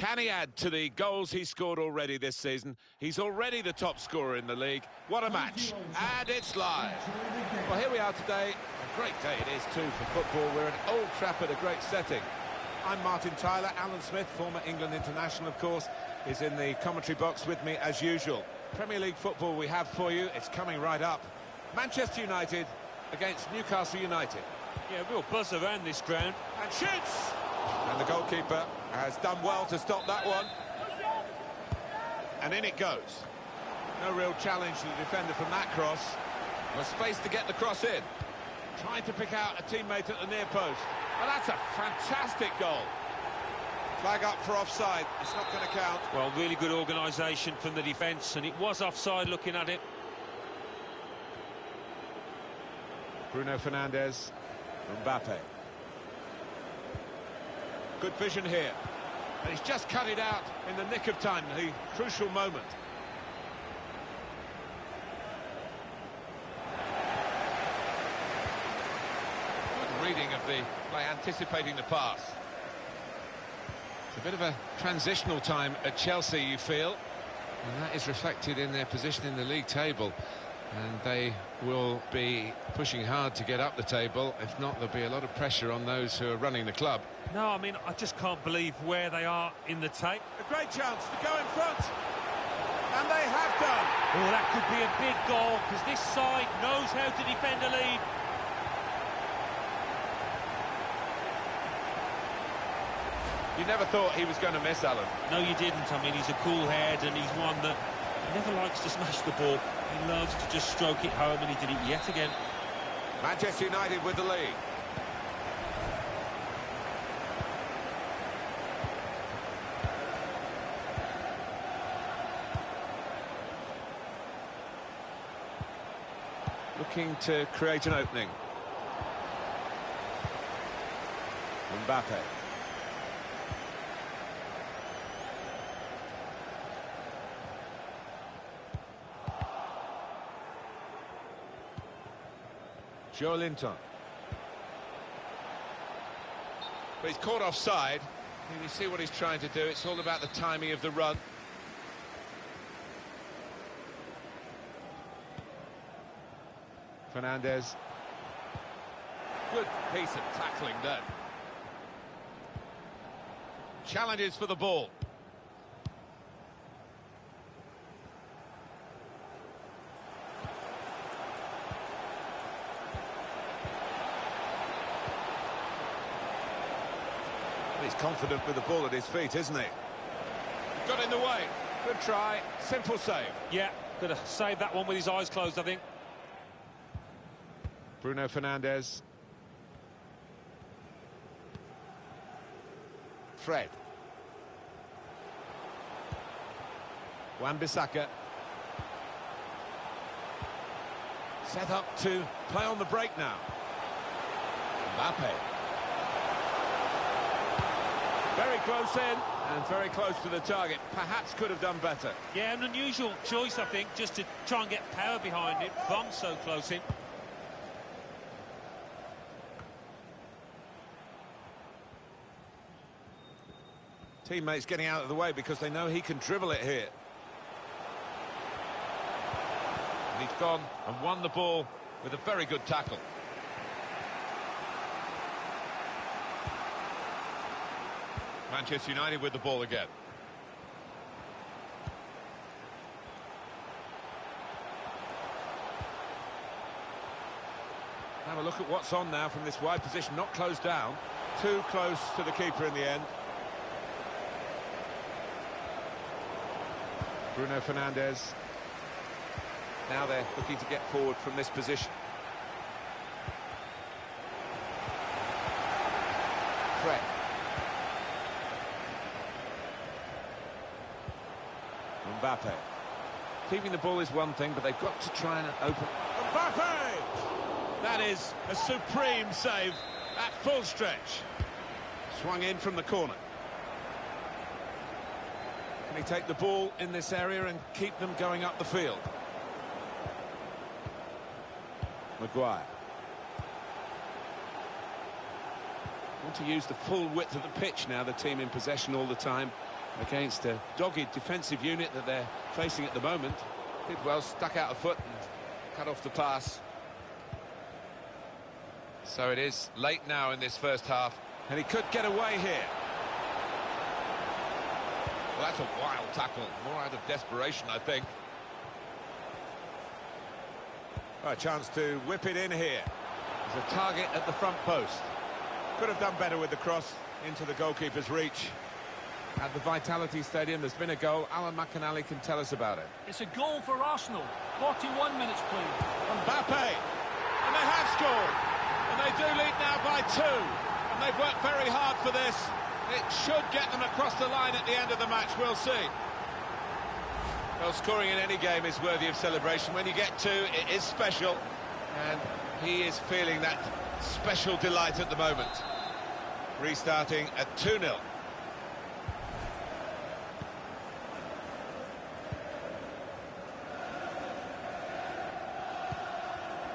Can he add to the goals he scored already this season? He's already the top scorer in the league. What a match. And it's live. Well, here we are today. A great day it is, too, for football. We're at Old Trafford, a great setting. I'm Martin Tyler. Alan Smith, former England international, of course, is in the commentary box with me as usual. Premier League football we have for you. It's coming right up. Manchester United against Newcastle United. Yeah, real buzz around this ground. And shoots! And the goalkeeper has done well to stop that one. And in it goes. No real challenge to the defender from that cross. Was space to get the cross in. Trying to pick out a teammate at the near post. Well, that's a fantastic goal. Flag up for offside. It's not going to count. Well, really good organisation from the defence, and it was offside looking at it. Bruno Fernandes. Mbappe. Good vision here. And he's just cut it out in the nick of time, the crucial moment. Good reading of the play, anticipating the pass. It's a bit of a transitional time at Chelsea, you feel. And that is reflected in their position in the league table. And they will be pushing hard to get up the table. If not, there'll be a lot of pressure on those who are running the club. No, I mean, I just can't believe where they are in the table. A great chance to go in front. And they have done. Oh, that could be a big goal, because this side knows how to defend a lead. You never thought he was going to miss, Alan. No, you didn't. I mean, he's a cool head, and he's one that never likes to smash the ball. He loves to just stroke it home, and he did it yet again. Manchester United with the lead. Looking to create an opening. Mbappe. Joelinton. But he's caught offside. You see what he's trying to do. It's all about the timing of the run. Fernandes. Good piece of tackling done. Challenges for the ball. He's confident with the ball at his feet, isn't he? Got in the way. Good try. Simple save. Yeah, could have saved that one with his eyes closed, I think. Bruno Fernandes. Fred. Wan-Bissaka. Set up to play on the break now. Mbappe. Very close in, and very close to the target. Perhaps could have done better. Yeah, an unusual choice, I think, just to try and get power behind it. Bombed so close in. Teammates getting out of the way because they know he can dribble it here. And he's gone and won the ball with a very good tackle. Manchester United with the ball again. Have a look at what's on now from this wide position, not closed down. Too close to the keeper in the end. Bruno Fernandes. Now they're looking to get forward from this position. Fred. Mbappe. Keeping the ball is one thing, but they've got to try and open. Mbappe! That is a supreme save at full stretch. Swung in from the corner. Can he take the ball in this area and keep them going up the field? Maguire. Want to use the full width of the pitch now, the team in possession all the time. against a dogged defensive unit that they're facing at the moment. Did well, stuck out a foot and cut off the pass. So it is late now in this first half, and he could get away here. Well, that's a wild tackle, more out of desperation, I think. A chance to whip it in here. There's a target at the front post. Could have done better with the cross into the goalkeeper's reach. At the Vitality Stadium, there's been a goal. Alan McInally can tell us about it. It's a goal for Arsenal. 41 minutes played. Mbappe, and they have scored. And they do lead now by 2. And they've worked very hard for this. It should get them across the line at the end of the match. We'll see. Well, scoring in any game is worthy of celebration. When you get 2, it is special. And he is feeling that special delight at the moment. Restarting at 2-0.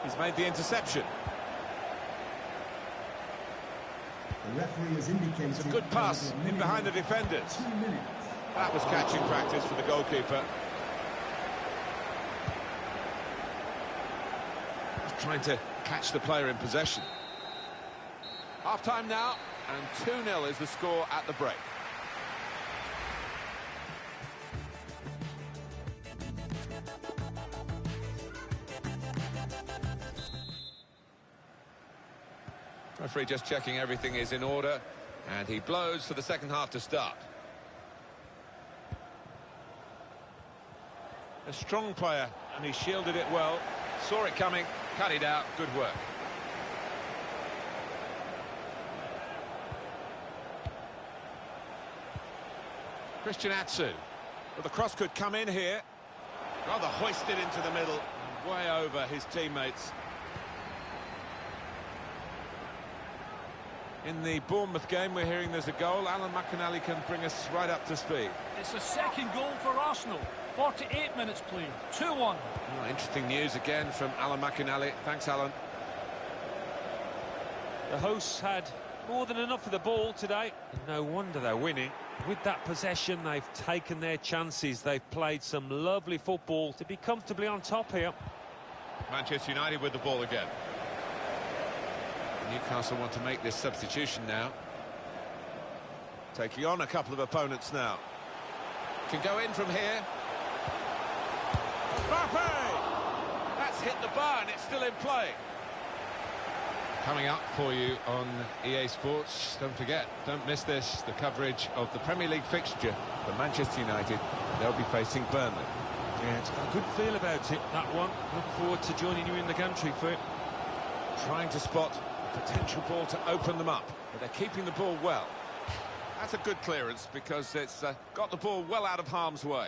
He's made the interception. The referee has indicated it's a good pass in behind the defenders. That was catching practice for the goalkeeper. He's trying to catch the player in possession. Half-time now, and 2-0 is the score at the break. Referee just checking everything is in order, and he blows for the second half to start. A strong player, and he shielded it well, saw it coming, cut it out, good work. Christian Atsu. Well, the cross could come in here. Rather hoisted into the middle, way over his teammates. In the Bournemouth game, we're hearing there's a goal. Alan McInally can bring us right up to speed. It's a second goal for Arsenal. 48 minutes played. 2-1. Oh, interesting news again from Alan McInally. Thanks, Alan. The hosts had more than enough of the ball today. And no wonder they're winning. With that possession, they've taken their chances. They've played some lovely football to be comfortably on top here. Manchester United with the ball again. Newcastle want to make this substitution now. Taking on a couple of opponents now. Can go in from here. Mbappe! That's hit the bar and it's still in play. Coming up for you on EA Sports, don't forget, don't miss this, the coverage of the Premier League fixture for Manchester United. They'll be facing Burnley. Yeah, it's got a good feel about it, that one. Look forward to joining you in the country for it. Trying to spot a potential ball to open them up, but they're keeping the ball well. That's a good clearance because it's got the ball well out of harm's way.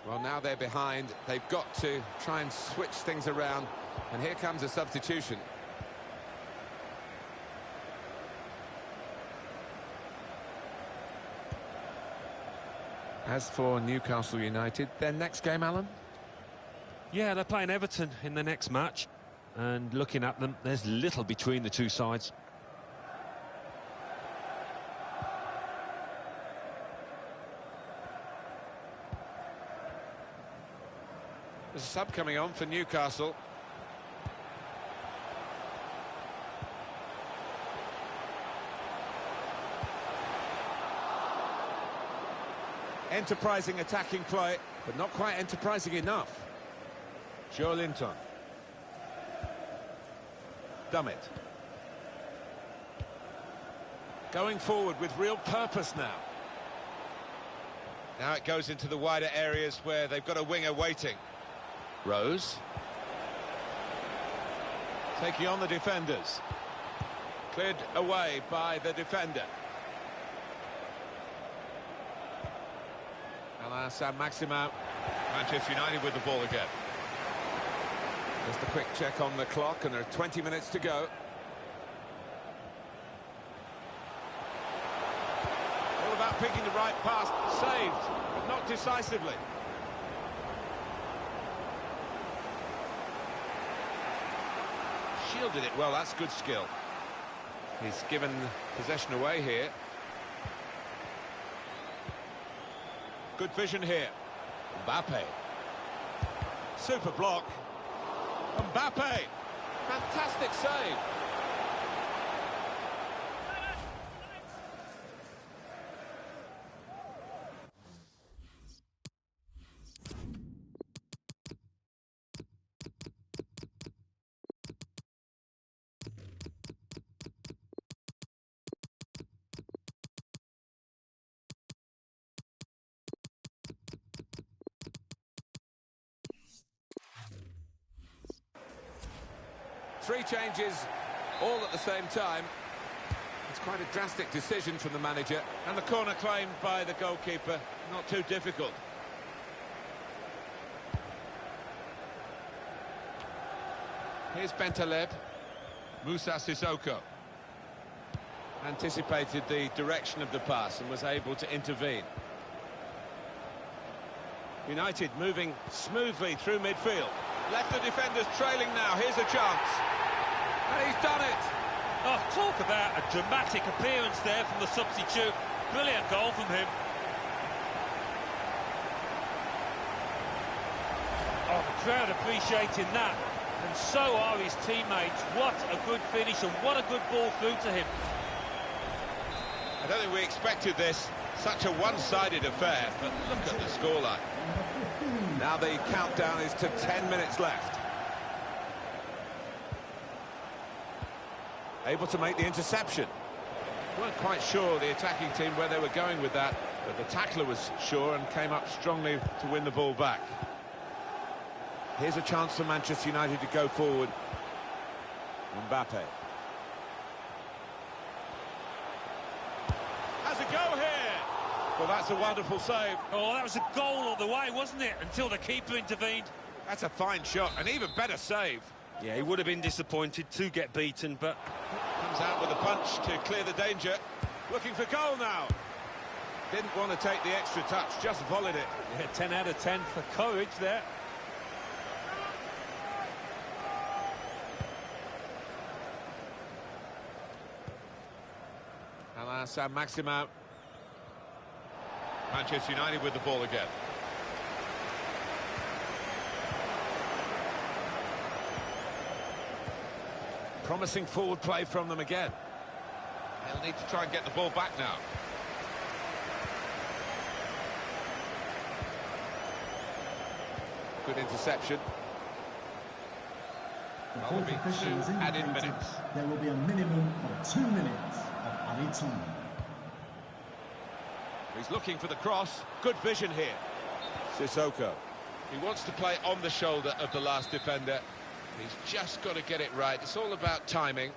Well, now they're behind. They've got to try and switch things around. And here comes a substitution. As for Newcastle United, their next game, Alan? Yeah, they're playing Everton in the next match. And looking at them, there's little between the two sides. There's a sub coming on for Newcastle. Enterprising attacking play, but not quite enterprising enough. Joe Linton. Dummett. Going forward with real purpose now. Now it goes into the wider areas where they've got a winger waiting. Rose. Taking on the defenders. Cleared away by the defender. Alain Saint-Maximin. Manchester United with the ball again. Just a quick check on the clock, and there are 20 minutes to go. All about picking the right pass. Saved, but not decisively. Shielded it well, that's good skill. He's given possession away here. Good vision here. Mbappe. Super block. Mbappe. Fantastic save. Three changes, all at the same time. It's quite a drastic decision from the manager. And the corner claimed by the goalkeeper, not too difficult. Here's Bentaleb. Moussa Sissoko. Anticipated the direction of the pass and was able to intervene. United moving smoothly through midfield. Left the defenders trailing now. Here's a chance. And he's done it. Oh, talk about a dramatic appearance there from the substitute. Brilliant goal from him. Oh, the crowd appreciating that. And so are his teammates. What a good finish and what a good ball through to him. I don't think we expected this. Such a one-sided affair, but look at the scoreline. Now the countdown is to 10 minutes left. Able to make the interception. Weren't quite sure, the attacking team, where they were going with that, but the tackler was sure and came up strongly to win the ball back. Here's a chance for Manchester United to go forward. Mbappe. Has a go here. Well, that's a wonderful save. Oh, that was a goal all the way, wasn't it? Until the keeper intervened. That's a fine shot, an even better save. Yeah, he would have been disappointed to get beaten, but... Comes out with a punch to clear the danger. Looking for goal now. Didn't want to take the extra touch, just volleyed it. Yeah, 10 out of 10 for courage there. Alain Saint-Maximin. Manchester United with the ball again. Promising forward play from them again. They'll need to try and get the ball back now. Good interception. The Well, fourth there'll be official has two added indicated minutes. there will be a minimum of 2 minutes of added time. He's looking for the cross. Good vision here. Sissoko. He wants to play on the shoulder of the last defender. He's just got to get it right. It's all about timing.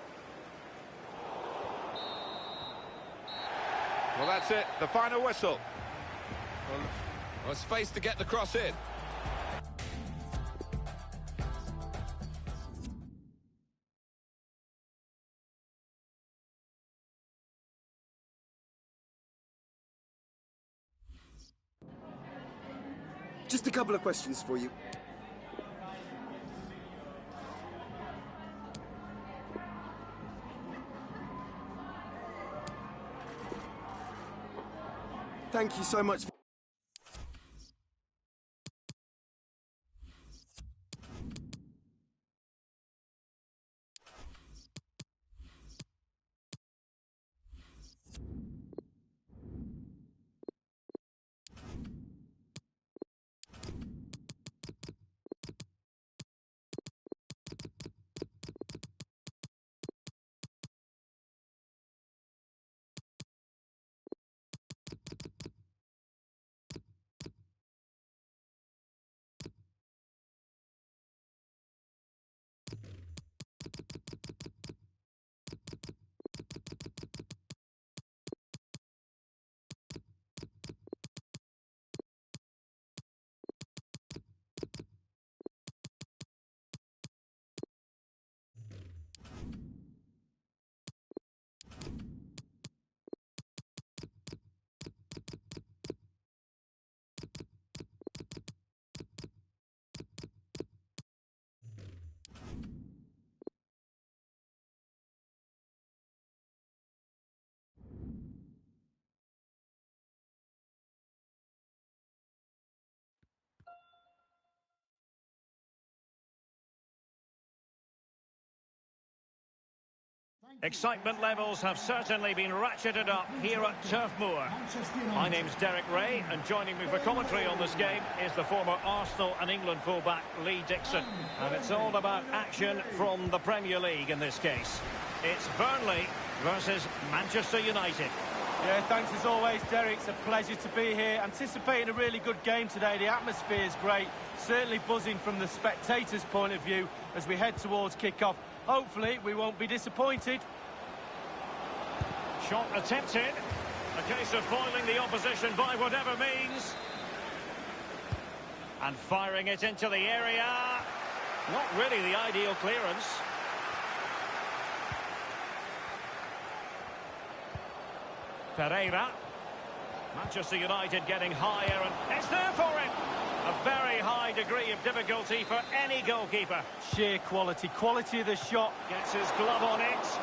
Well, that's it. The final whistle. Well, space to get the cross in. Just a couple of questions for you. Thank you so much. Excitement levels have certainly been ratcheted up here at Turf Moor. My name's Derek Ray, and joining me for commentary on this game is the former Arsenal and England fullback Lee Dixon. And it's all about action from the Premier League in this case. It's Burnley versus Manchester United. Yeah, thanks as always, Derek. It's a pleasure to be here. Anticipating a really good game today. The atmosphere is great. Certainly buzzing from the spectators' point of view as we head towards kick-off. Hopefully, we won't be disappointed. Shot attempted. A case of foiling the opposition by whatever means. And firing it into the area. Not really the ideal clearance. Pereira. Manchester United getting higher, and it's there for him. A very high degree of difficulty for any goalkeeper. Sheer quality of the shot. Gets his glove on it.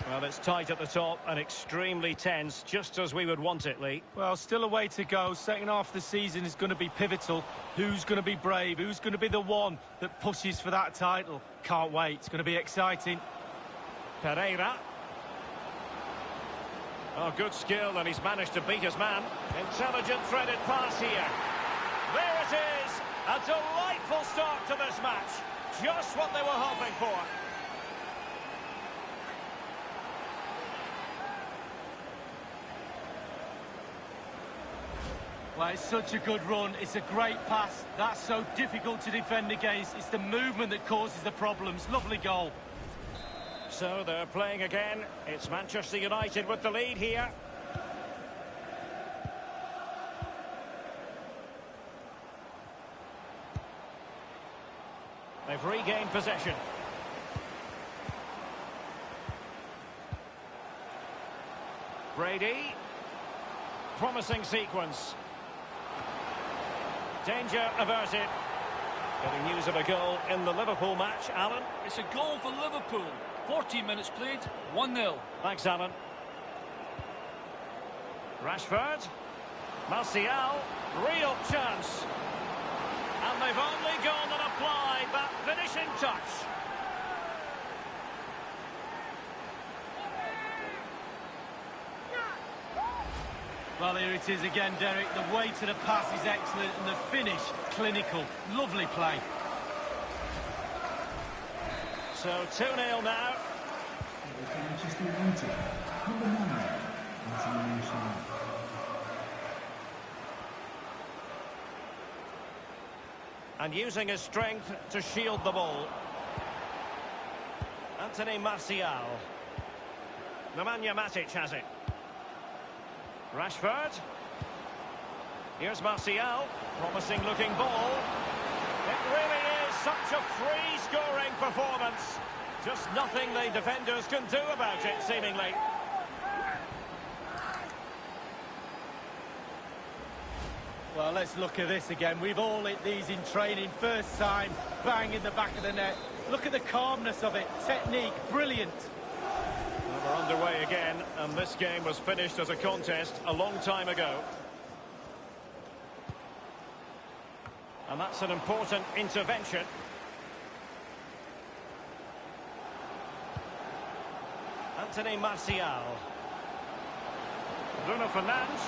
Well, it's tight at the top and extremely tense, just as we would want it, Lee. Well, still a way to go. Second half of the season is going to be pivotal. Who's going to be brave? Who's going to be the one that pushes for that title? Can't wait. It's going to be exciting. Pereira. Oh, good skill, and he's managed to beat his man. Intelligent threaded pass here. There it is! A delightful start to this match. Just what they were hoping for. Well, it's such a good run. It's a great pass. That's so difficult to defend against. It's the movement that causes the problems. Lovely goal. So they're playing again. It's Manchester United with the lead here. They've regained possession. Brady. Promising sequence. Danger averted. Getting news of a goal in the Liverpool match, Alan. It's a goal for Liverpool. 14 minutes played, 1-0. Thanks, Alan. Rashford. Martial. Real chance. And they've only gone and applied that finishing touch. Well, here it is again, Derek. The way to the pass is excellent and the finish, clinical. Lovely play. So 2-0 now. Manchester United, number 9, Anthony Martial. And using his strength to shield the ball. Anthony Martial. Nemanja Matic has it. Rashford. Here's Martial. Promising looking ball. It really is such a free-scoring performance. Just nothing the defenders can do about it, seemingly. Well, let's look at this again. We've all hit these in training. First time, bang in the back of the net. Look at the calmness of it. Technique, brilliant. Well, we're underway again, and this game was finished as a contest a long time ago. And that's an important intervention. Anthony Martial. Bruno Fernandes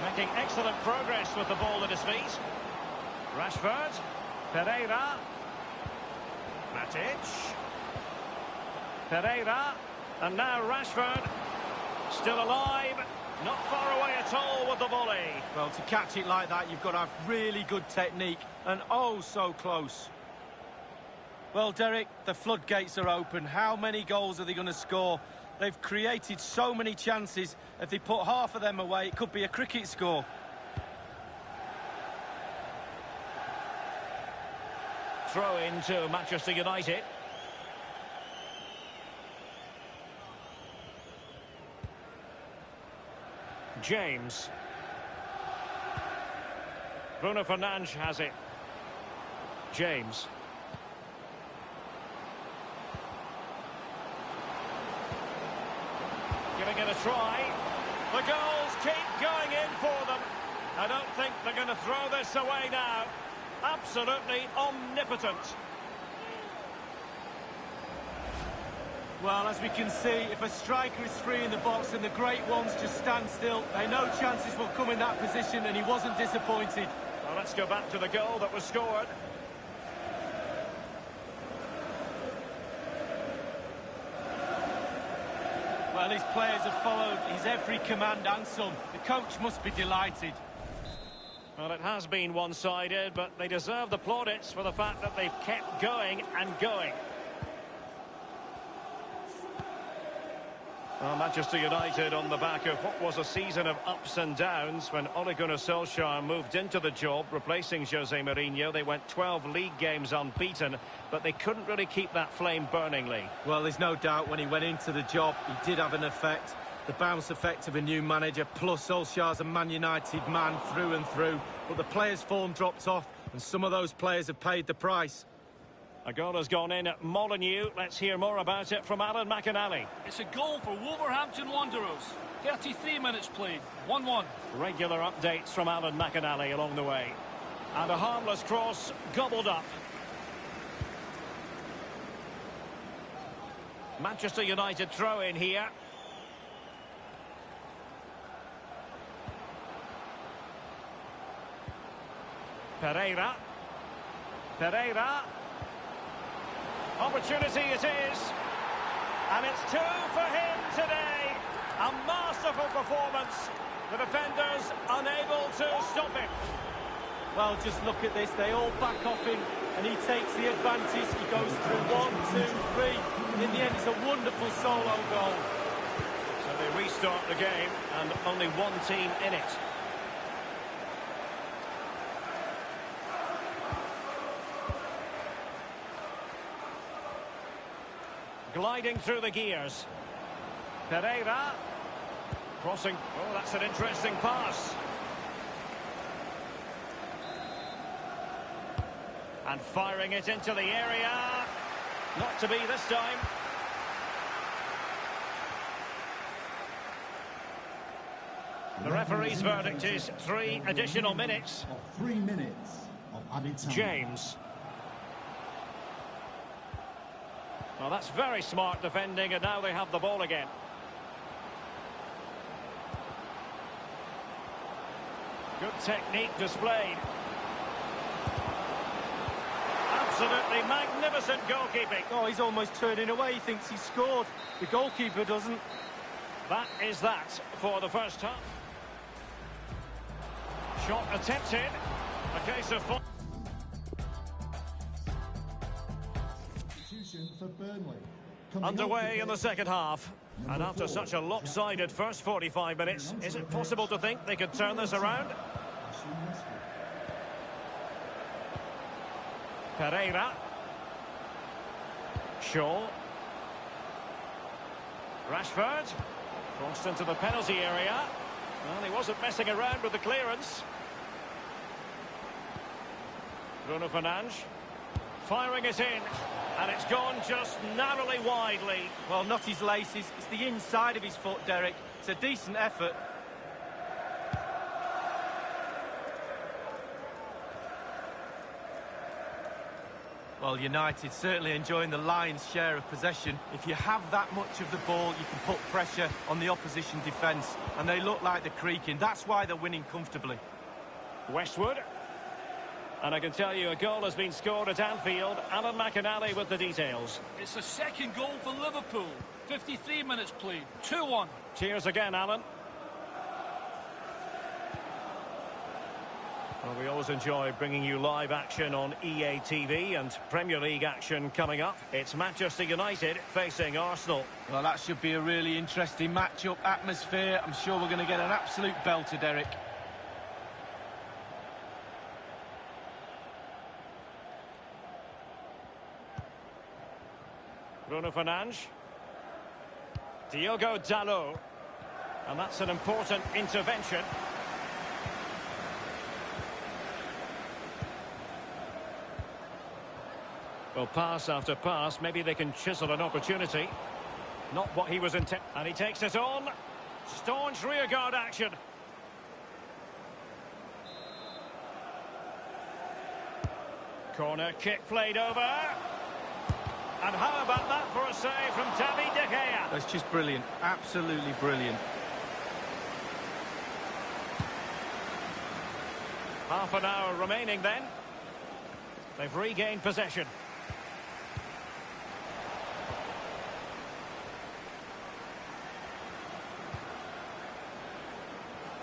making excellent progress with the ball at his feet. Rashford. Pereira. Matic. Pereira. And now Rashford. Still alive. Not far away at all with the volley. Well, to catch it like that, you've got to have really good technique. And oh, so close. Well, Derek, the floodgates are open. How many goals are they going to score? They've created so many chances. If they put half of them away, it could be a cricket score. Throw into Manchester United. James. Bruno Fernandes has it. James. Giving it a try. The goals keep going in for them. I don't think they're going to throw this away now. Absolutely omnipotent. Well, as we can see, if a striker is free in the box and the great ones just stand still, they know chances will come in that position, and he wasn't disappointed. Well, let's go back to the goal that was scored. Well, his players have followed his every command and some. The coach must be delighted. Well, it has been one-sided, but they deserve the plaudits for the fact that they've kept going and going. Well, Manchester United on the back of what was a season of ups and downs when Ole Gunnar Solskjaer moved into the job, replacing Jose Mourinho. They went 12 league games unbeaten, but they couldn't really keep that flame burning, Lee. Well, there's no doubt when he went into the job, he did have an effect. The bounce effect of a new manager, plus Solskjaer's a Man United man through and through. But the players' form dropped off, and some of those players have paid the price. A goal has gone in at Molineux. Let's hear more about it from Alan McInally. It's a goal for Wolverhampton Wanderers. 33 minutes played, 1-1. Regular updates from Alan McInally along the way. And a harmless cross gobbled up. Manchester United throw in here. Pereira. Opportunity it is. And it's 2 for him today. A masterful performance. The defenders unable to stop him. Well, just look at this. They all back off him, and he takes the advantage. He goes through 1, 2, 3. And in the end, it's a wonderful solo goal. So they restart the game, and only one team in it. Gliding through the gears. Pereira. Crossing. Oh, that's an interesting pass. And firing it into the area. Not to be this time. The referee's verdict is 3 additional minutes. 3 minutes of added time. James. Well, that's very smart defending, and now they have the ball again. Good technique displayed. Absolutely magnificent goalkeeping. Oh, he's almost turning away. He thinks he scored. The goalkeeper doesn't. That is that for the first half. Shot attempted. A case of... For Burnley. Underway in the second half. And after such a lopsided first 45 minutes, is it possible to think they could turn this around? Pereira. Shaw. Rashford. Crossed into the penalty area. Well, he wasn't messing around with the clearance. Bruno Fernandes. Firing it in. And it's gone just narrowly widely. Well, not his laces. It's the inside of his foot, Derek. It's a decent effort. Well, United certainly enjoying the lion's share of possession. If you have that much of the ball, you can put pressure on the opposition defence. And they look like they're creaking. That's why they're winning comfortably. Westwood. And I can tell you a goal has been scored at Anfield. Alan McInally with the details. It's the second goal for Liverpool. 53 minutes played, 2-1. Cheers again, Alan. Well, we always enjoy bringing you live action on EA TV and Premier League action coming up. It's Manchester United facing Arsenal. Well, that should be a really interesting match-up atmosphere. I'm sure we're going to get an absolute belter, Derek. Bruno Fernandes. Diogo Dalot. And that's an important intervention. Well, pass after pass, maybe they can chisel an opportunity. Not what he was intending. And he takes it on. Staunch rearguard action. Corner kick played over. And how about that for a save from David De Gea? That's just brilliant. Absolutely brilliant. Half an hour remaining then. They've regained possession.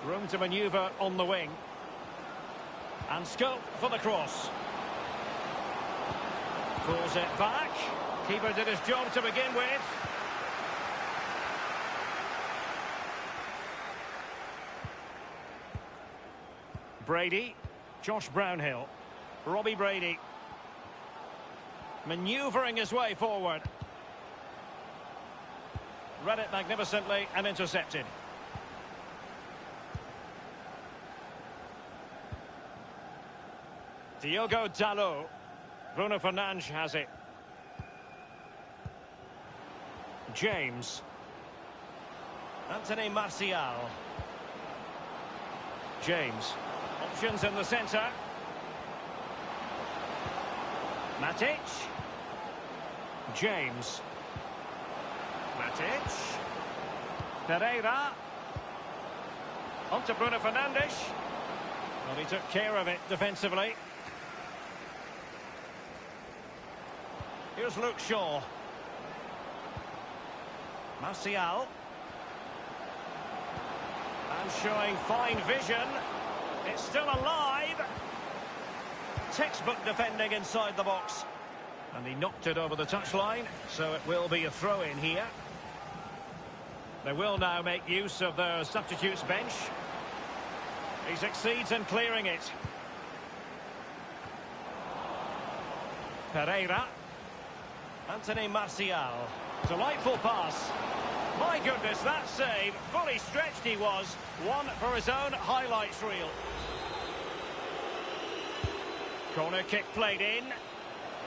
Room to manoeuvre on the wing. And scope for the cross. Pulls it back. Keeper did his job to begin with. Brady. Josh Brownhill. Robbie Brady. Manoeuvring his way forward. Read it magnificently and intercepted. Diogo Dalot. Bruno Fernandes has it. James. Anthony Martial. James. Options in the centre. Matic. James. Matic. Pereira. On to Bruno Fernandes. Well, he took care of it defensively. Here's Luke Shaw. Martial. And showing fine vision. It's still alive. Textbook defending inside the box. And he knocked it over the touchline, so it will be a throw-in here. They will now make use of their substitutes bench. He succeeds in clearing it. Pereira. Anthony Martial. Delightful pass. My goodness, that save. Fully stretched he was. One for his own highlights reel. Corner kick played in.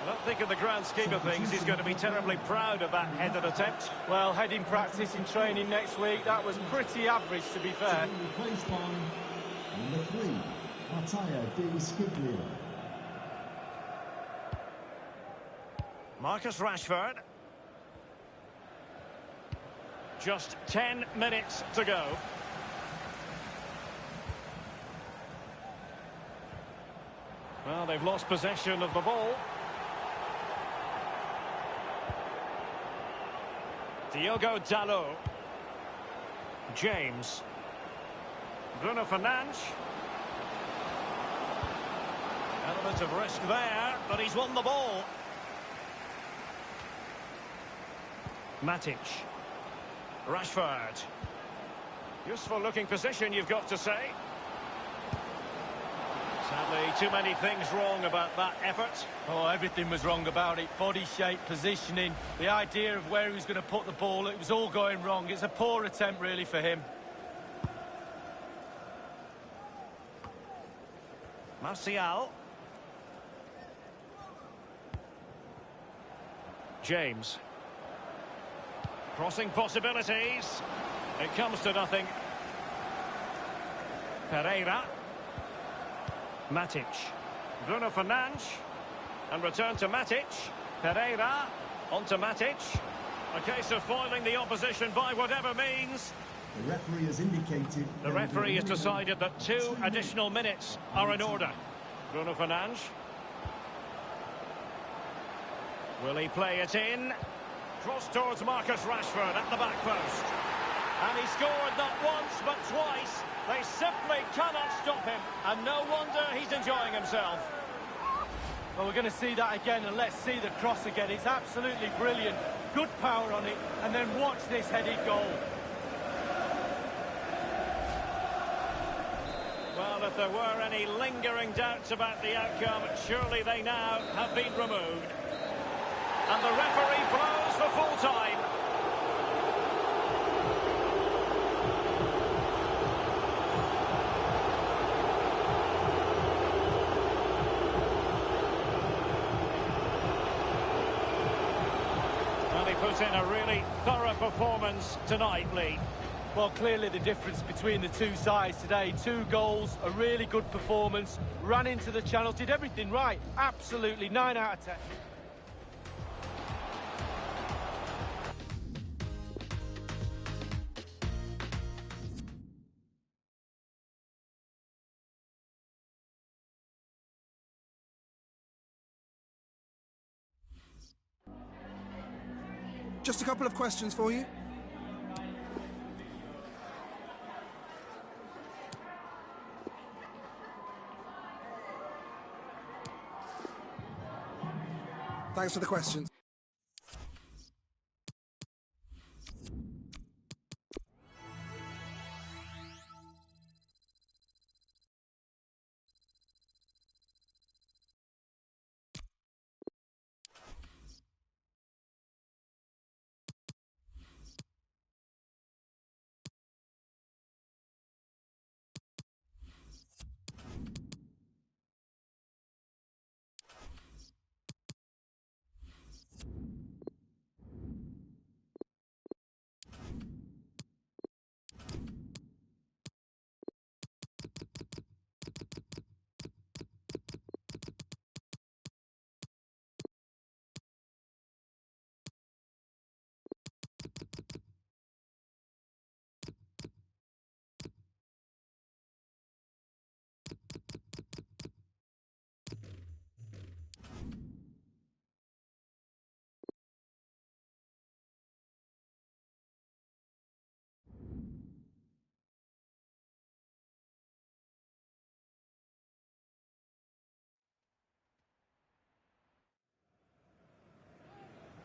I don't think in the grand scheme of things he's going to be terribly proud of that headed attempt. Well, heading practice in training next week, that was pretty average, to be fair. Replaced by number 3, Matteo Di Sciglio. Marcus Rashford. Just 10 minutes to go. Well, they've lost possession of the ball. Diogo Dalot. James. Bruno Fernandes. Element of risk there, but he's won the ball. Matic. Rashford. Useful looking position, you've got to say. Sadly, too many things wrong about that effort. Oh, everything was wrong about it. Body shape, positioning, the idea of where he was going to put the ball, it was all going wrong. It's a poor attempt, really, for him. Martial. James. Crossing possibilities. It comes to nothing. Pereira. Matic. Bruno Fernandes. And return to Matic. Pereira. On to Matic. A case of foiling the opposition by whatever means. The referee has indicated... The referee has decided that 2 additional minutes are in order. Bruno Fernandes. Will he play it in? Cross towards Marcus Rashford at the back post. And he scored not once but twice. They simply cannot stop him. And no wonder he's enjoying himself. Well, we're going to see that again, and let's see the cross again. It's absolutely brilliant. Good power on it. And then watch this headed goal. Well, if there were any lingering doubts about the outcome, surely they now have been removed. And the referee blows for full time. Well, he put in a really thorough performance tonight, Lee. Well, clearly the difference between the two sides today. 2 goals, a really good performance, ran into the channels, did everything right. Absolutely, 9 out of 10. Just a couple of questions for you. Thanks for the questions.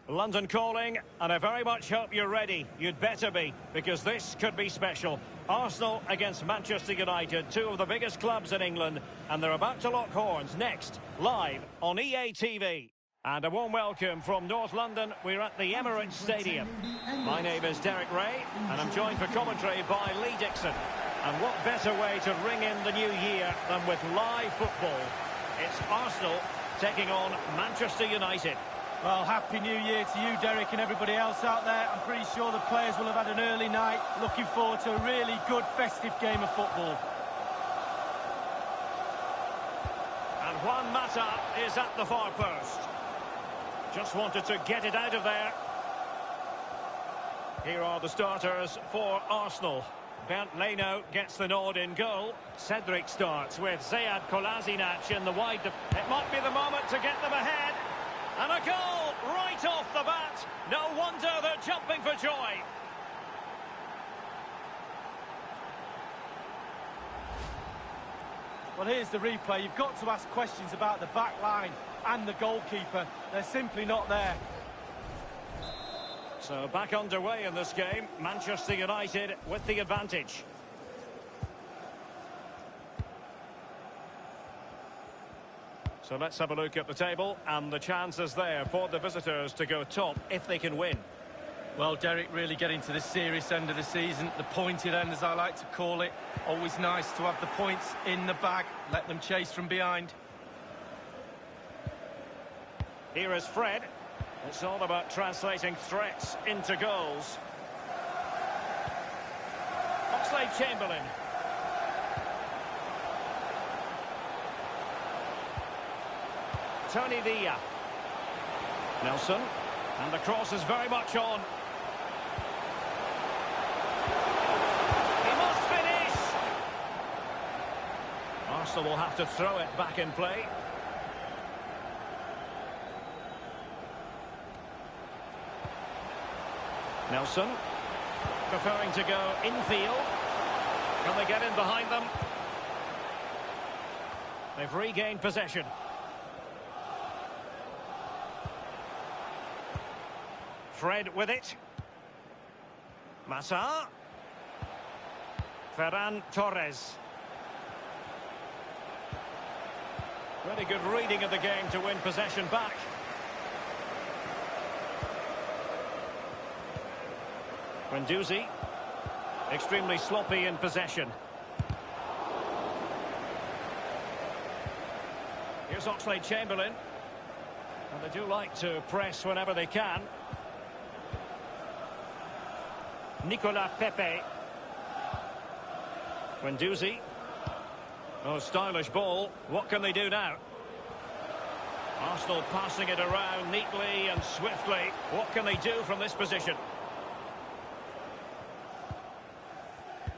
London calling, and I very much hope you're ready. You'd better be, because this could be special. Arsenal against Manchester United, 2 of the biggest clubs in England, and they're about to lock horns next, live on EA TV. And a warm welcome from North London. We're at the Emirates Stadium. My name is Derek Ray, and I'm joined for commentary by Lee Dixon. And what better way to ring in the new year than with live football? It's Arsenal taking on Manchester United. Well, Happy New Year to you, Derek, and everybody else out there. I'm pretty sure the players will have had an early night. Looking forward to a really good festive game of football. And Juan Mata is at the far post. Just wanted to get it out of there. Here are the starters for Arsenal. Bernd Leno gets the nod in goal. Cedric starts with Sead Kolasinac in the wide. It might be the moment to get them ahead. And a goal right off the bat. No wonder they're jumping for joy. Well, here's the replay. You've got to ask questions about the back line and the goalkeeper. They're simply not there. So back underway in this game. Manchester United with the advantage. So let's have a look at the table, and the chances there for the visitors to go top if they can win. Well, Derek, really getting to the serious end of the season, the pointed end, as I like to call it. Always nice to have the points in the bag, let them chase from behind. Here is Fred. It's all about translating threats into goals. Oxlade-Chamberlain. Tony Villa. Nelson. And the cross is very much on. He must finish! Arsenal will have to throw it back in play. Nelson. Preferring to go infield. Can they get in behind them? They've regained possession. Fred with it. Mata. Ferran Torres. Really good reading of the game to win possession back. Guendouzi. Extremely sloppy in possession. Here's Oxlade-Chamberlain. And they do like to press whenever they can. Nicolas Pepe. Guendouzi. Oh, stylish ball. What can they do now? Arsenal passing it around neatly and swiftly. What can they do from this position?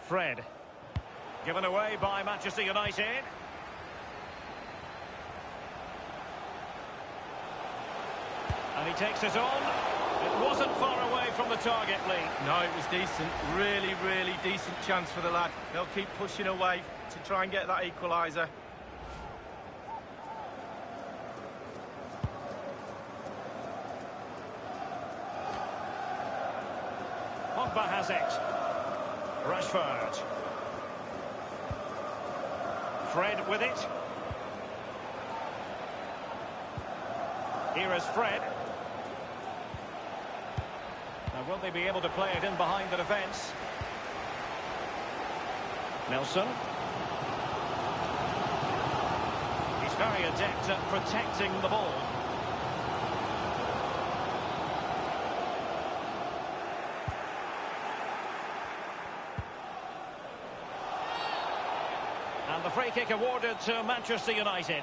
Fred. Given away by Manchester United. And he takes it on. It wasn't far away from the target, Lee. No, it was decent. Really, really decent chance for the lad. They'll keep pushing away to try and get that equaliser. Pogba has it. Rashford. Fred with it. Here is Fred. Now, will they be able to play it in behind the defence? Nelson. He's very adept at protecting the ball. And the free kick awarded to Manchester United.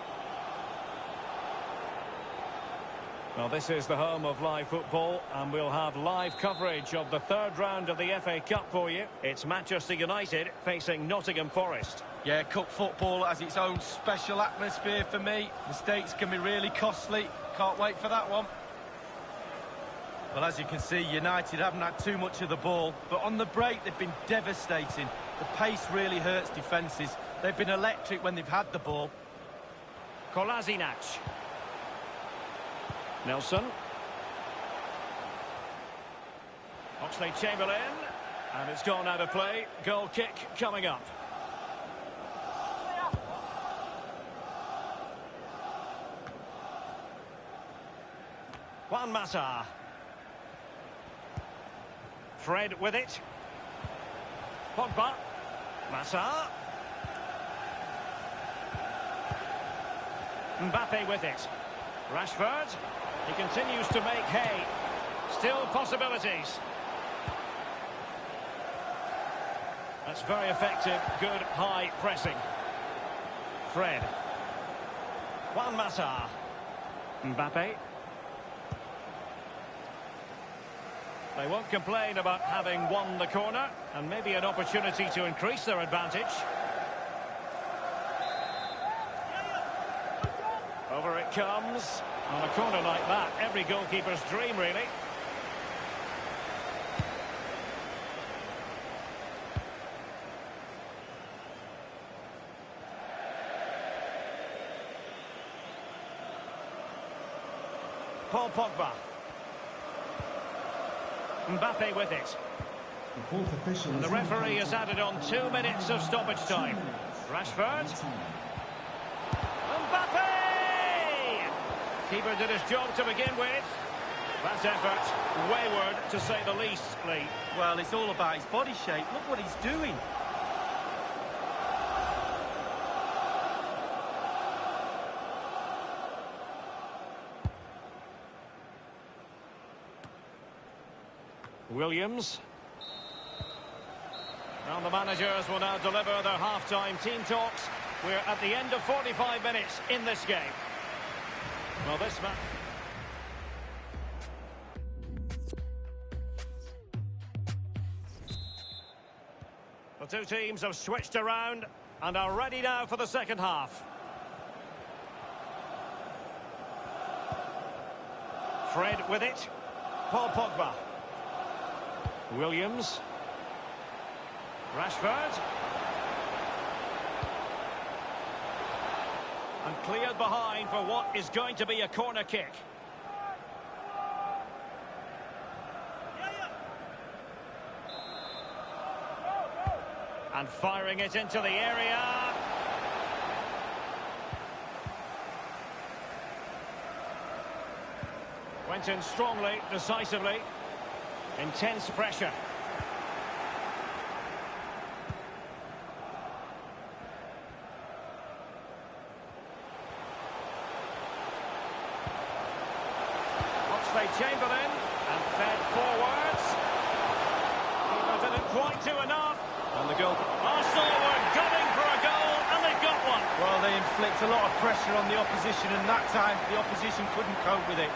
Well, this is the home of live football, and we'll have live coverage of the third round of the FA Cup for you. It's Manchester United facing Nottingham Forest. Yeah, cup football has its own special atmosphere for me. Mistakes can be really costly. Can't wait for that one. Well, as you can see, United haven't had too much of the ball, but on the break they've been devastating. The pace really hurts defences. They've been electric when they've had the ball. Kolasinac. Nelson. Oxlade-Chamberlain. And it's gone out of play. Goal kick coming up. Juan Mata. Fred with it. Pogba. Mata. Mbappe with it. Rashford. He continues to make hay. Still possibilities. That's very effective. Good high pressing. Fred. Juan Mata. Mbappe. They won't complain about having won the corner, and maybe an opportunity to increase their advantage. Over it comes. On a corner like that, every goalkeeper's dream, really. Paul Pogba. Mbappe with it. The fourth official. And the referee has added on 2 minutes of stoppage time. Rashford. Mbappe! Keeper did his job to begin with. That effort, wayward to say the least, Lee. Well, it's all about his body shape. Look what he's doing. Williams. Now the managers will now deliver their half-time team talks. We're at the end of 45 minutes in this game. Well, this match... The two teams have switched around and are ready now for the second half. Fred with it. Paul Pogba. Williams. Rashford. And cleared behind for what is going to be a corner kick. And firing it into the area. Went in strongly, decisively. Intense pressure. Oxlade-Chamberlain and fed forwards. Keeper didn't quite do enough. And the goal. Arsenal were gunning for a goal, and they've got one. Well, they inflict a lot of pressure on the opposition, and that time the opposition couldn't cope with it.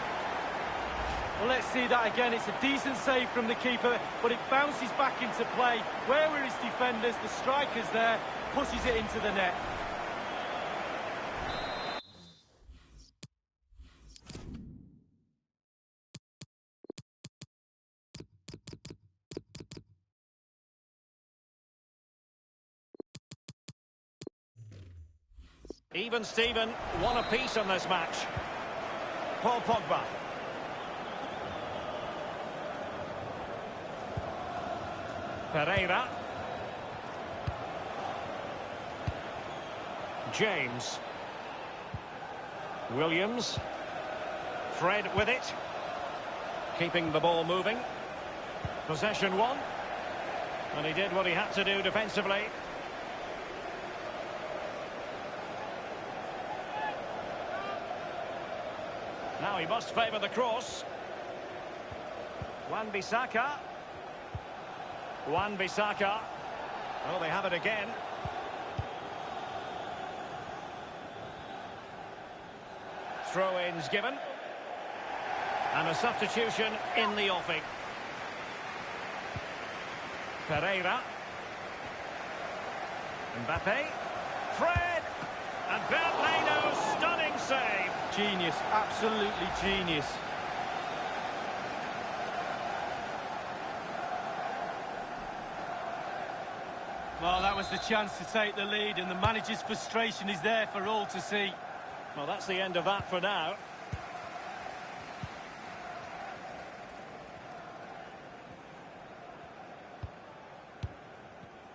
Well, let's see that again. It's a decent save from the keeper, but it bounces back into play. Where were his defenders? The striker's there, pushes it into the net. Even Steven, one apiece in this match. Paul Pogba. Pereira. James. Williams. Fred with it. Keeping the ball moving. Possession won. And he did what he had to do defensively. Now he must favour the cross. Wan-Bissaka. Wan-Bissaka. Oh, they have it again. Throw-ins given. And a substitution in the offing. Pereira. Mbappe. Fred. And Berlino, stunning save. Genius, absolutely genius. Well, that was the chance to take the lead, and the manager's frustration is there for all to see. Well, that's the end of that for now.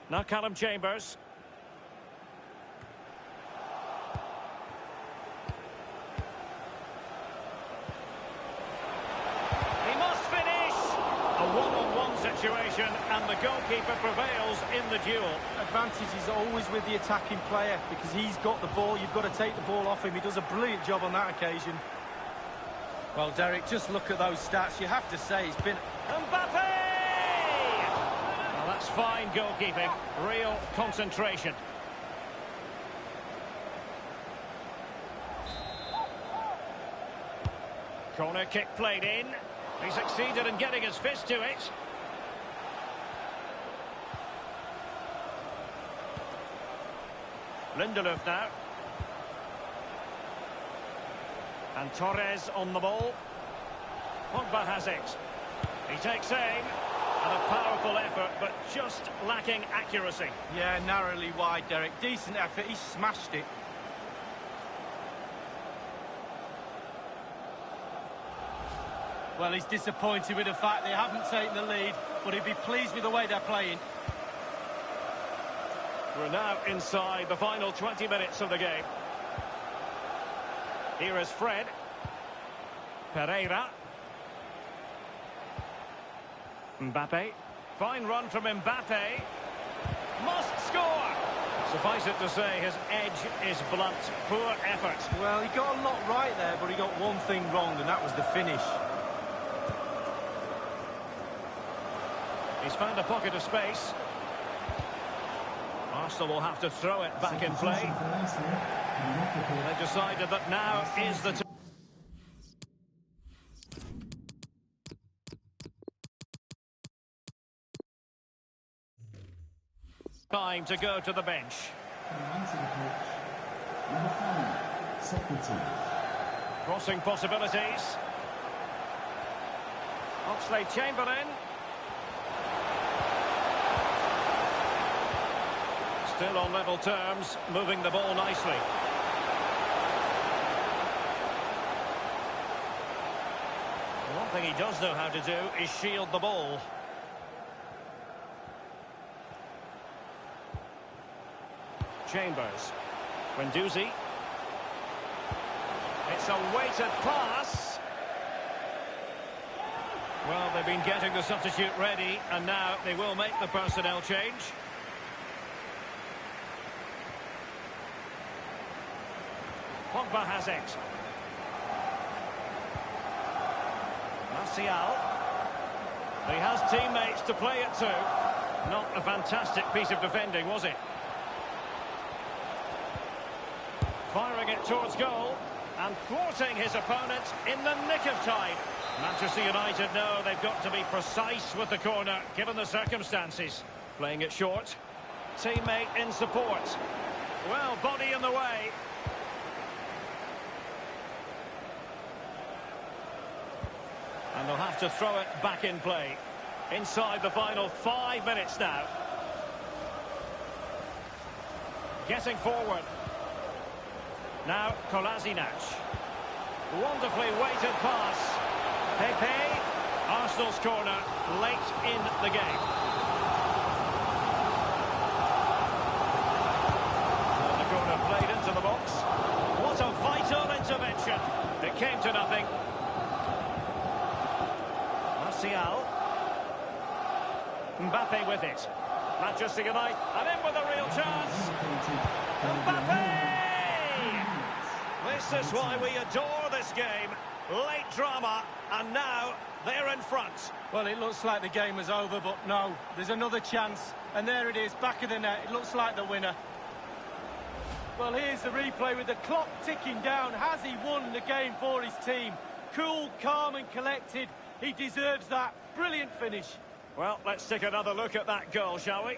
Now Callum Chambers. He must finish! A one-on-one situation, and the goalkeeper prevails in the duel. Advantage is always with the attacking player, because he's got the ball. You've got to take the ball off him. He does a brilliant job on that occasion. Well, Derek, just look at those stats. You have to say it's been... Mbappe! Well, that's fine goalkeeping. Real concentration. Corner kick played in. He succeeded in getting his fist to it. Lindelof now. And Torres on the ball. Pogba has it. He takes aim. And a powerful effort, but just lacking accuracy. Yeah, narrowly wide, Derek. Decent effort. He smashed it. Well, he's disappointed with the fact they haven't taken the lead, but he'd be pleased with the way they're playing. We're now inside the final 20 minutes of the game. Here is Fred. Pereira. Mbappe. Fine run from Mbappe. Must score! Suffice it to say, his edge is blunt. Poor effort. Well, he got a lot right there, but he got one thing wrong, and that was the finish. He's found a pocket of space. Arsenal will have to throw it back in play. They decided that now is the time to go to the bench. Crossing possibilities. Oxlade-Chamberlain. Still on level terms, moving the ball nicely. One thing he does know how to do is shield the ball. Chambers. Guendouzi. It's a weighted pass. Well, they've been getting the substitute ready, and now they will make the personnel change. Pogba has it. Martial. He has teammates to play it to. Not a fantastic piece of defending, was it? Firing it towards goal and thwarting his opponent in the nick of time. Manchester United know they've got to be precise with the corner, given the circumstances. Playing it short. Teammate in support. Well, body in the way. And they'll have to throw it back in play. Inside the final 5 minutes now. Getting forward. Now, Kolasinac. Wonderfully weighted pass. Pepe. Arsenal's corner late in the game. And the corner played into the box. What a vital intervention. It came to nothing. Martial. Mbappe with it. Manchester United, and in with a real chance. Mbappe! This is why we adore this game. Late drama, and now they're in front. Well, it looks like the game is over, but no. There's another chance, and there it is, back of the net. It looks like the winner. Well, here's the replay with the clock ticking down. Has he won the game for his team? Cool, calm and collected. He deserves that. Brilliant finish. Well, let's take another look at that goal, shall we?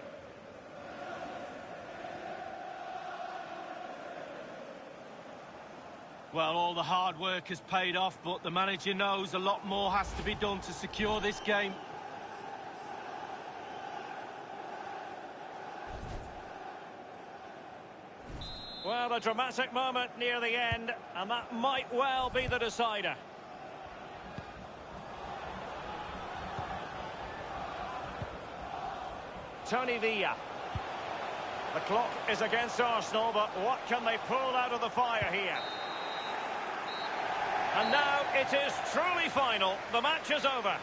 Well, all the hard work has paid off, but the manager knows a lot more has to be done to secure this game. Well, a dramatic moment near the end, and that might well be the decider. Tony Villa. The clock is against Arsenal, but what can they pull out of the fire here? And now it is truly final. The match is over.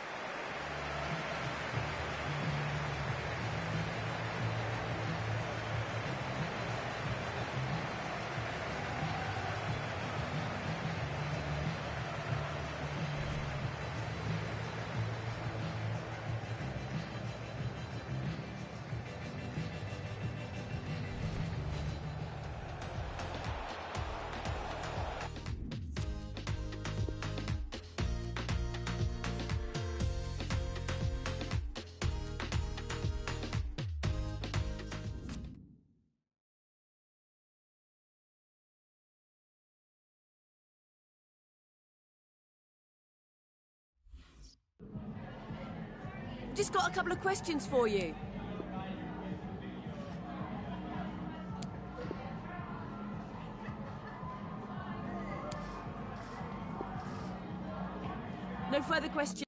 Just got a couple of questions for you. No further questions.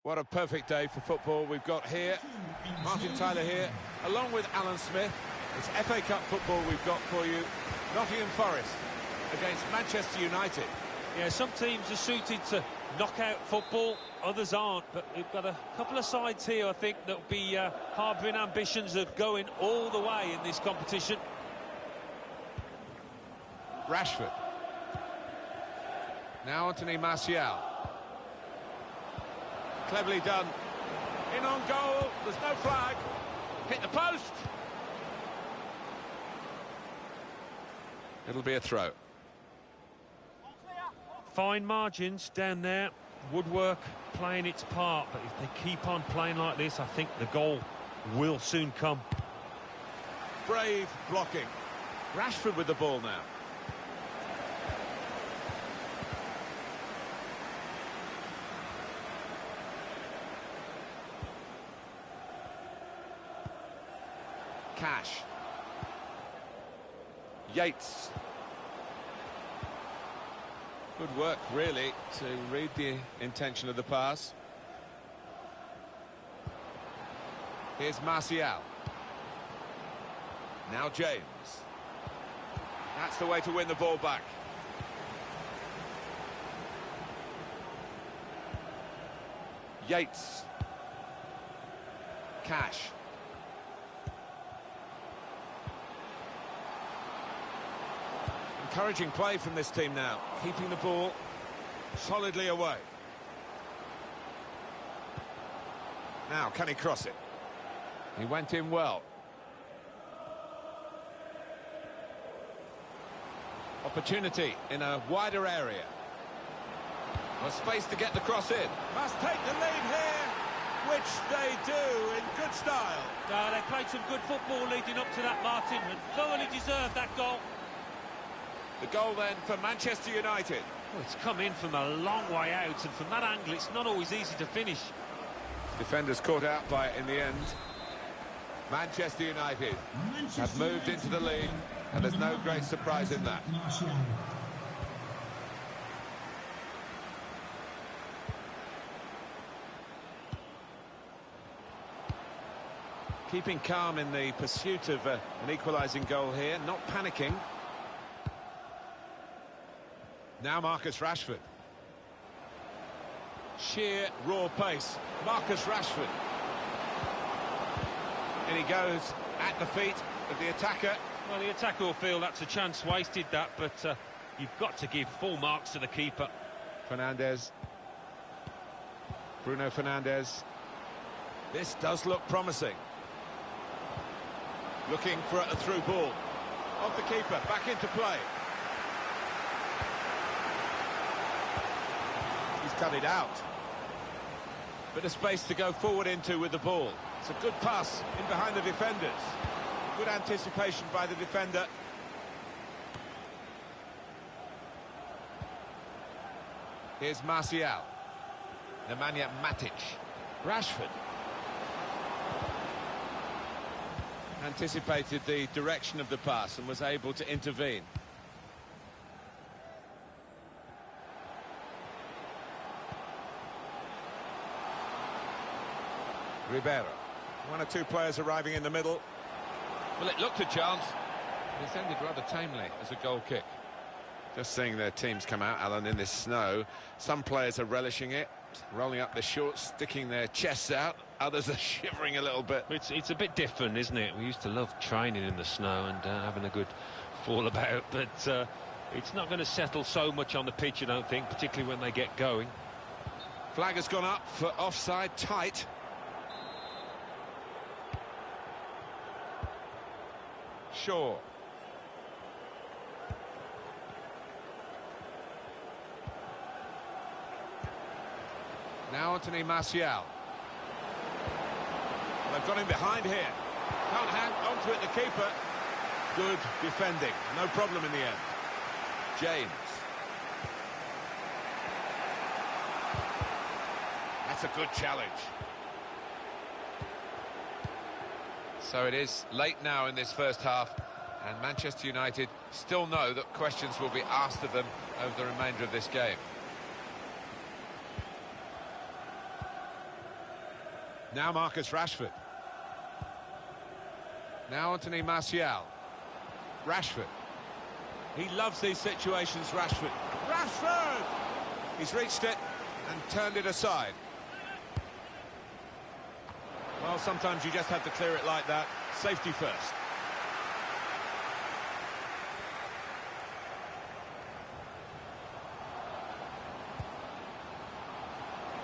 What a perfect day for football we've got here. Martin Tyler here, along with Alan Smith. It's FA Cup football we've got for you. Nottingham Forest against Manchester United. Yeah, some teams are suited to knockout football, others aren't. But we've got a couple of sides here, I think, that will be harbouring ambitions of going all the way in this competition. Rashford. Now Anthony Martial. Cleverly done. In on goal, there's no flag. Hit the post. It'll be a throw. Fine margins down there. Woodwork playing its part, but if they keep on playing like this, I think the goal will soon come. Brave blocking. Rashford with the ball now. Cash. Yates. Good work, really, to read the intention of the pass. Here's Martial. Now James. That's the way to win the ball back. Yates. Cash. Encouraging play from this team now, keeping the ball solidly away. Now, can he cross it? He went in well. Opportunity in a wider area. Well, space to get the cross in. Must take the lead here, which they do in good style. They played some good football leading up to that, Martin, and thoroughly deserved that goal. The goal then for Manchester United. Well, it's come in from a long way out, and from that angle it's not always easy to finish. Defenders caught out by it in the end. Manchester United have moved into the lead, and there's no great surprise in that. Keeping calm in the pursuit of an equalising goal here, not panicking. Now Marcus Rashford. Sheer raw pace. Marcus Rashford. And he goes at the feet of the attacker. Well, the attacker will feel that's a chance wasted, that, but you've got to give full marks to the keeper. Fernandes. Bruno Fernandes. This does look promising. Looking for a through ball. Off the keeper, back into play. He's cut it out. Bit of space to go forward into with the ball. It's a good pass in behind the defenders. Good anticipation by the defender. Here's Martial. Nemanja Matic. Rashford. Anticipated the direction of the pass and was able to intervene. Ribeiro. One or two players arriving in the middle. Well, it looked a chance. It's ended rather tamely as a goal kick. Just seeing their teams come out, Alan, in this snow. Some players are relishing it, rolling up their shorts, sticking their chests out. Others are shivering a little bit. It's a bit different, isn't it? We used to love training in the snow and having a good fall about, but it's not going to settle so much on the pitch, I don't think, particularly when they get going. Flag has gone up for offside, tight. Shaw. Now Anthony Martial. They've got him behind here. Can't hang onto it, the keeper. Good defending. No problem in the end. James. That's a good challenge. So it is late now in this first half, and Manchester United still know that questions will be asked of them over the remainder of this game. Now Marcus Rashford. Now Anthony Martial. Rashford. He loves these situations, Rashford. Rashford! He's reached it and turned it aside. Well, sometimes you just have to clear it like that. Safety first.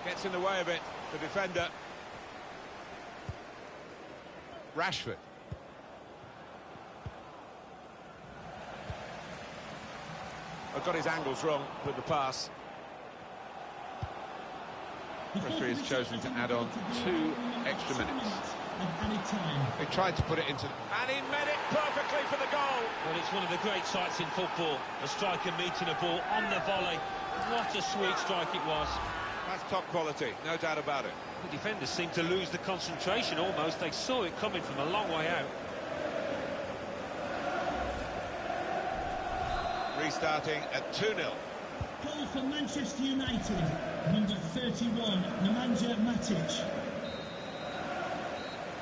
Gets in the way of it, the defender. Rashford. I've got his angles wrong with the pass. The referee has chosen to add on 2 extra minutes. They tried to put it into... And he met it perfectly for the goal! Well, it's one of the great sights in football. A striker meeting a ball on the volley. What a sweet strike it was. That's top quality, no doubt about it. The defenders seemed to lose the concentration almost. They saw it coming from a long way out. Restarting at 2-0. Goal for Manchester United, number 31, Nemanja Matic.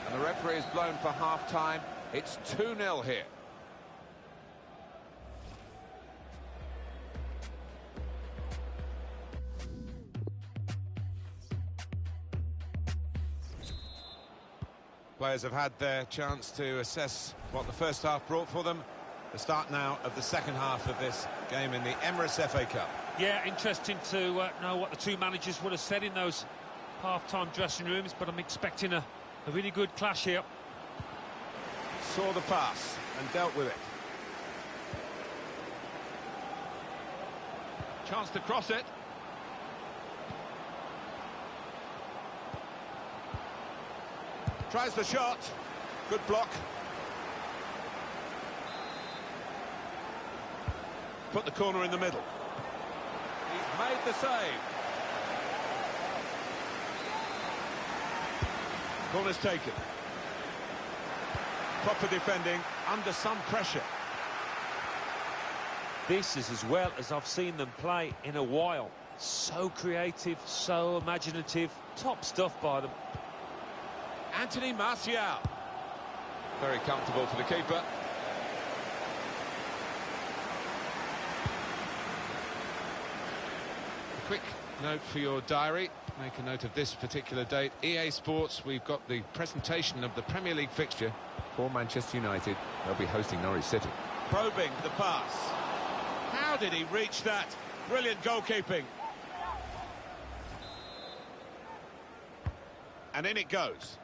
And the referee is blown for half-time. It's 2-0 here. Players have had their chance to assess what the first half brought for them. The start now of the second half of this game in the Emirates FA Cup. Yeah, interesting to know what the two managers would have said in those half-time dressing rooms, but I'm expecting a really good clash here. Saw the pass and dealt with it. Chance to cross it. Tries the shot. Good block. Put the corner in the middle. He's made the save. Corner's taken. Proper defending under some pressure. This is as well as I've seen them play in a while. So creative, so imaginative. Top stuff by them. Anthony Martial. Very comfortable for the keeper. A quick note for your diary. Make a note of this particular date. EA Sports, we've got the presentation of the Premier League fixture for Manchester United. They'll be hosting Norwich City. Probing the pass. How did he reach that? Brilliant goalkeeping. And in it goes.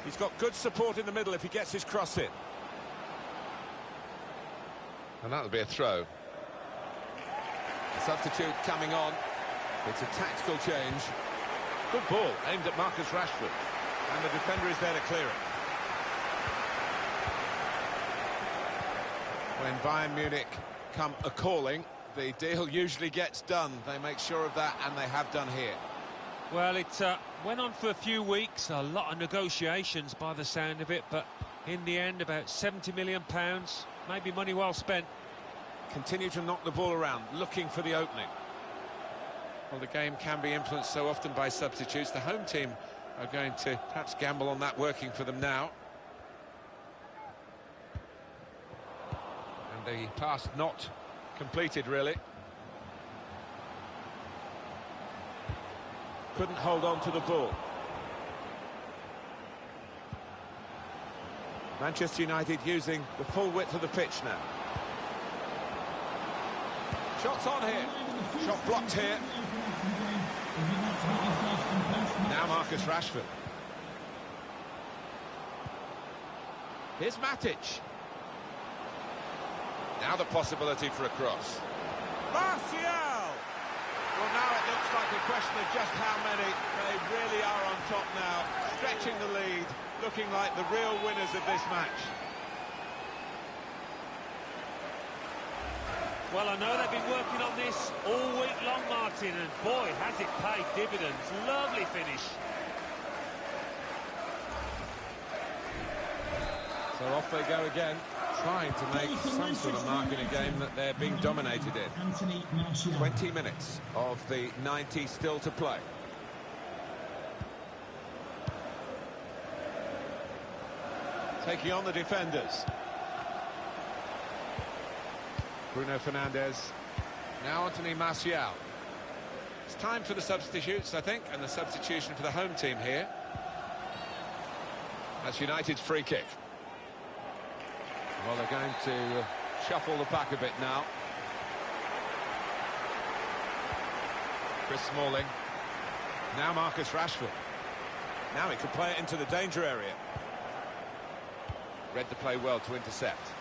He's got good support in the middle if he gets his cross in. And that'll be a throw. A substitute coming on. It's a tactical change. Good ball aimed at Marcus Rashford. And the defender is there to clear it. When Bayern Munich come a-calling, the deal usually gets done. They make sure of that, and they have done here. Well, it went on for a few weeks, a lot of negotiations by the sound of it, but in the end, about £70 million, maybe money well spent. Continue to knock the ball around, looking for the opening. Well, the game can be influenced so often by substitutes. The home team are going to perhaps gamble on that working for them now. And the pass not completed, really. Couldn't hold on to the ball. Manchester United using the full width of the pitch now. Shots on here. Shot blocked here. Now Marcus Rashford. Here's Matic. Now the possibility for a cross. Martial! Well, now it looks like a question of just how many. They really are on top now, stretching the lead, looking like the real winners of this match. Well, I know they've been working on this all week long, Martin, and boy, has it paid dividends. Lovely finish. So off they go again, trying to make some sort of mark in a game that they're being dominated in. 20 minutes of the 90 still to play. Taking on the defenders. Bruno Fernandes. Now Anthony Martial. It's time for the substitutes, I think, and the substitution for the home team here. That's United's free kick. Well, they're going to shuffle the pack a bit now. Chris Smalling. Now Marcus Rashford. Now he could play it into the danger area. Read the play well to intercept.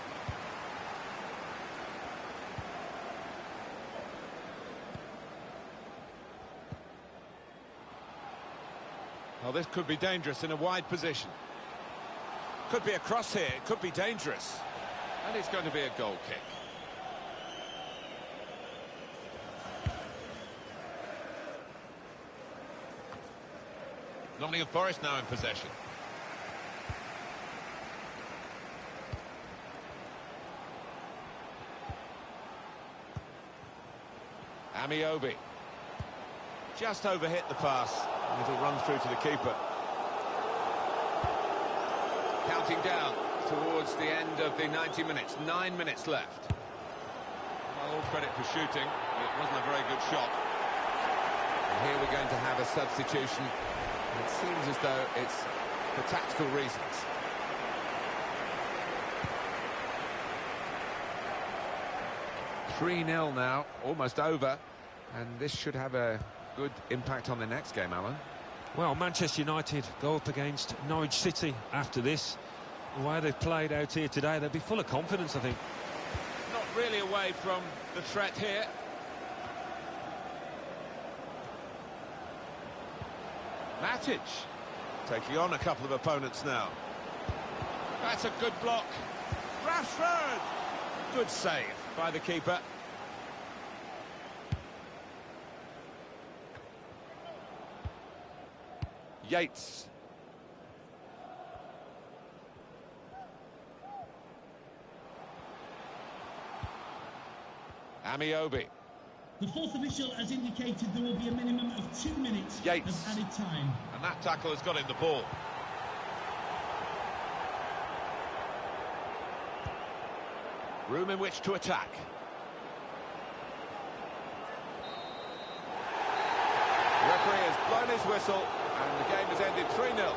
Well, this could be dangerous in a wide position. Could be a cross here, it could be dangerous. And it's going to be a goal kick. Nottingham Forest now in possession. Amiobi. Just overhit the pass. And it'll run through to the keeper. Counting down towards the end of the 90 minutes. 9 minutes left. Well, all credit for shooting. It wasn't a very good shot. And here we're going to have a substitution. It seems as though it's for tactical reasons. (3-0) now, almost over. And this should have a good impact on the next game, Alan. Well, Manchester United go up against Norwich City after this. The way they've played out here today, they'll be full of confidence, I think. Not really away from the threat here. Matic taking on a couple of opponents now. That's a good block. Rashford! Good save by the keeper. Yates. Amiobi. The fourth official has indicated there will be a minimum of 2 minutes Yates. of added time. And that tackle has got in the ball. Room in which to attack. The referee has blown his whistle and the game has ended 3-0.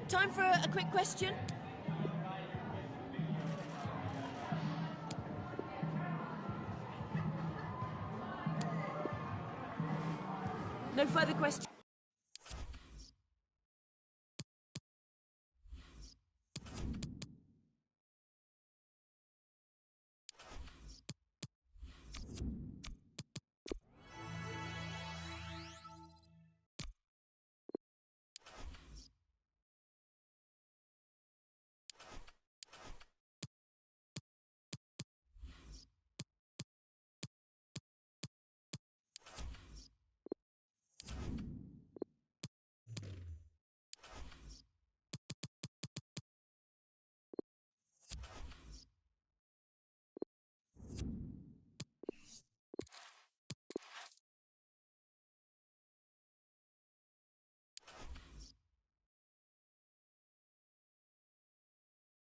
Time for a quick question. No further questions.